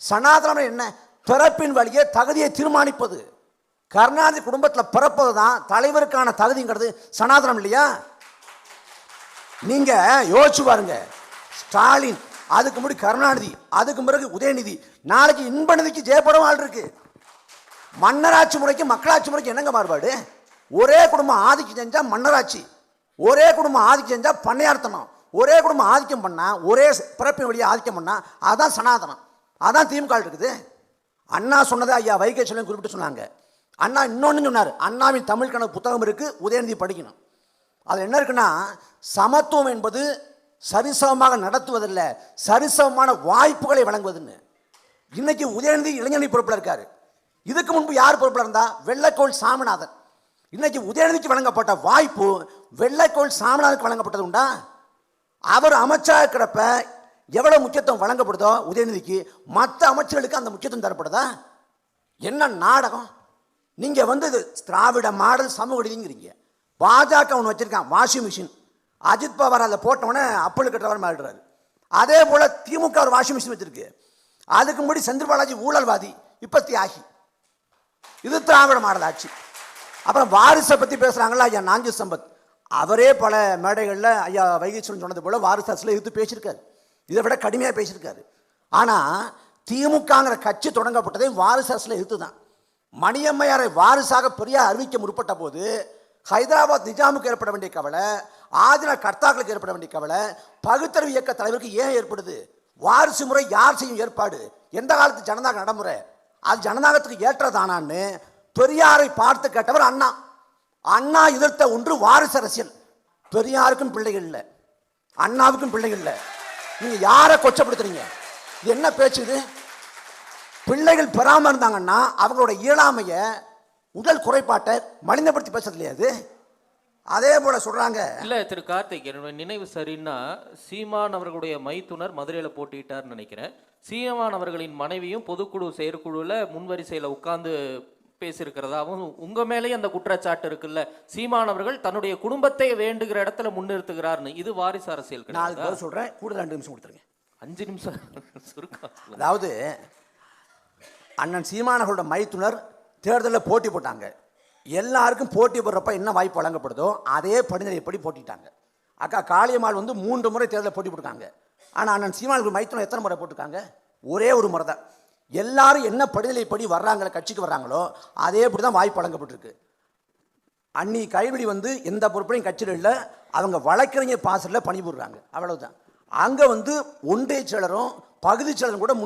சனாதனம் என்ன? பிறப்பின் வழியே தகுதியை தீர்மானிப்பது. கருணாநிதி குடும்பத்தில் பிறப்பது தான் தலைவருக்கான தகுதிங்கிறது சனாதனம் இல்லையா? நீங்க யோசிச்சு பாருங்க. ஸ்டாலின், அதுக்கு முன்னாடி கருணாநிதி, அதுக்கு பிறகு உதயநிதி, நாளைக்கு இன்பநிதிக்கு ஜெயப்படம் ஆள் இருக்கு. மன்னராட்சி முறைக்கு மக்களாட்சி முறைக்கு என்னங்க மாறுபாடு? ஒரே குடும்பம் ஆதிக்கம் செஞ்சா மன்னராட்சி, ஒரே குடும்பம் ஆதிக்கம் செஞ்சா பண்ணையார்த்தனம், ஒரே குடும்பம் ஆதிக்கம் பண்ணா, ஒரே பிறப்பின் வழியை ஆதிக்கம் பண்ணா அதான் சனாதனம். அதான் திமுக இருக்குது. அண்ணா சொன்னதை ஐயா வைகை செல்வன் குறிப்பிட்டு சொன்னாங்க. அண்ணா இன்னொன்னு சொன்னார், அண்ணாவின் தமிழ் கணக்கு புத்தகம் இருக்கு, உதயநிதி படிக்கணும். அது என்ன இருக்குன்னா, சமத்துவம் என்பது சரிசமமாக நடத்துவதில்லை, சரிசமமான வாய்ப்புகளை வழங்குவதுன்னு. இன்னைக்கு உதயநிதி இளைஞரணி பொறுப்பில் இருக்காரு. இதுக்கு முன்பு யார் பொறுப்பில் இருந்தா? வெள்ளைக்கோள் சாமிநாதன். இன்னைக்கு உதயநிதிக்கு வழங்கப்பட்ட வாய்ப்பு வெள்ளைக்கோள் சாமிநாதனுக்கு வழங்கப்பட்டது உண்டா? அவர் அமைச்சராக இருக்கிறப்ப எவ்வளவு முக்கியத்துவம் வழங்கப்படுதோ உதயநிதிக்கு, மற்ற அமைச்சர்களுக்கு அந்த முக்கியத்துவம் தரப்படுதா? என்ன நாடகம்? நீங்க வந்து திராவிட மாடல் சமூக நீதிங்கிறீங்க. பாஜக ஒன்று வச்சிருக்கான், வாஷிங் மிஷின். அஜித் பவார் அதை போட்டவொடனே அப்பல் கட்டுறவர் மாறிடுறாரு. அதே போல திமுக ஒரு வாஷிங் மிஷின் வச்சிருக்கு. அதுக்கு முன்னாடி செந்தில் பாலாஜி ஊழல்வாதி, இப்ப தியாகி. இது திராவிட மாடல் ஆட்சி. அப்புறம் வாரிசை பத்தி பேசுறாங்களா ஐயா நாஞ்சி சம்பத், அவரே பல மேடைகளில் ஐயா வைகீஸ்வரன் சொன்னது போல வாரிசு அரசில் எதிர்த்து பேசியிருக்காரு. இதை விட கடுமையாக பேசியிருக்காரு. ஆனால் திமுகங்கிற கட்சி தொடங்கப்பட்டதே வாரிசு அரசில் எதிர்த்து தான். மணியம்மையாரை வாரிசாக பெரியார் அறிவிக்க முற்பட்ட போது ஹைதராபாத் நிஜாமுக்கு ஏற்பட வேண்டிய கவலை, ஆதின கர்த்தாக்களுக்கு ஏற்பட வேண்டிய கவலை பகுத்தறிவு இயக்க தலைவருக்கு ஏன் ஏற்படுது? வாரிசு முறை யார் செய்யும் ஏற்பாடு? எந்த காலத்து ஜனநாயக நடைமுறை? அது ஜனநாயகத்துக்கு ஏற்றதானான்னு பெரியாரை பார்த்து கேட்டவர் அண்ணா. அண்ணா எதிர்த்த ஒன்று வாரிசு அரசியல். பெரியாருக்கும் பிள்ளைகள் இல்லை, அண்ணாவுக்கும் பிள்ளைகள் இல்லை. நீங்க யாரை கொச்சப்படுத்துறீங்க? இது என்ன பேச்சு? இது பிள்ளைகள் பெறாம இருந்தாங்கன்னா அவங்களோட இயலாமைய, உடல் குறைபாட்டை மனிதப்படுத்தி பேசுறது இல்லையா? அது அதே போல சொல்றாங்க. இல்ல திரு கார்த்திக், என்னோட நினைவு சரின்னா சீமான் அவர்களுடைய மைத்துனர் மதுரையில போட்டிட்டார்னு நினைக்கிறேன். சீமான் அவர்களின் மனைவியும் பொதுக்குழு செயற்குழுல முன்வரிசையில உட்கார்ந்து பேசியிருக்கிறதாவும் உங்க மேலேயும் அந்த குற்றச்சாட்டு இருக்குல்ல. சீமான் அவர்கள் தன்னுடைய குடும்பத்தை வேண்டுகிற இடத்துல முன்னிறுத்துகிறார்னு. இது வாரிசு அரசியல். நான் சொல்றேன், கூடுதல் 2 நிமிஷம் கொடுத்துருங்க. 5 நிமிஷம் சுருக்கம். அதாவது அண்ணன் சீமானவர்களோட மைத்துனர் தேர்தலில் போட்டி போட்டாங்க. எல்லாருக்கும் போட்டி போடுறப்ப என்ன வாய்ப்பு வழங்கப்படுதோ அதே படிநிலைப்படி போட்டிட்டாங்க. அக்கா காளியம்மாள் வந்து 3 முறை தேர்தலில் போட்டி போட்டுருக்காங்க. ஆனால் அண்ணன் சீமானவர்கள் மைத்துனர் எத்தனை முறை போட்டிருக்காங்க? ஒரே ஒரு முறை தான். எல்லாரும் என்ன படிநிலைப்படி வர்றாங்களோ, கட்சிக்கு வர்றாங்களோ அதே படி தான் வாய்ப்பு வழங்கப்பட்டிருக்கு. அன்னி கைவிடி வந்து எந்த பொறுப்பையும் கட்சியில் இல்லை, அவங்க வழக்கறிஞர் பாசலில் பணிபுரிறாங்க, அவ்வளவுதான். அங்கே வந்து ஒன்றிய செயலரும் பகுதி செயலரும் கூட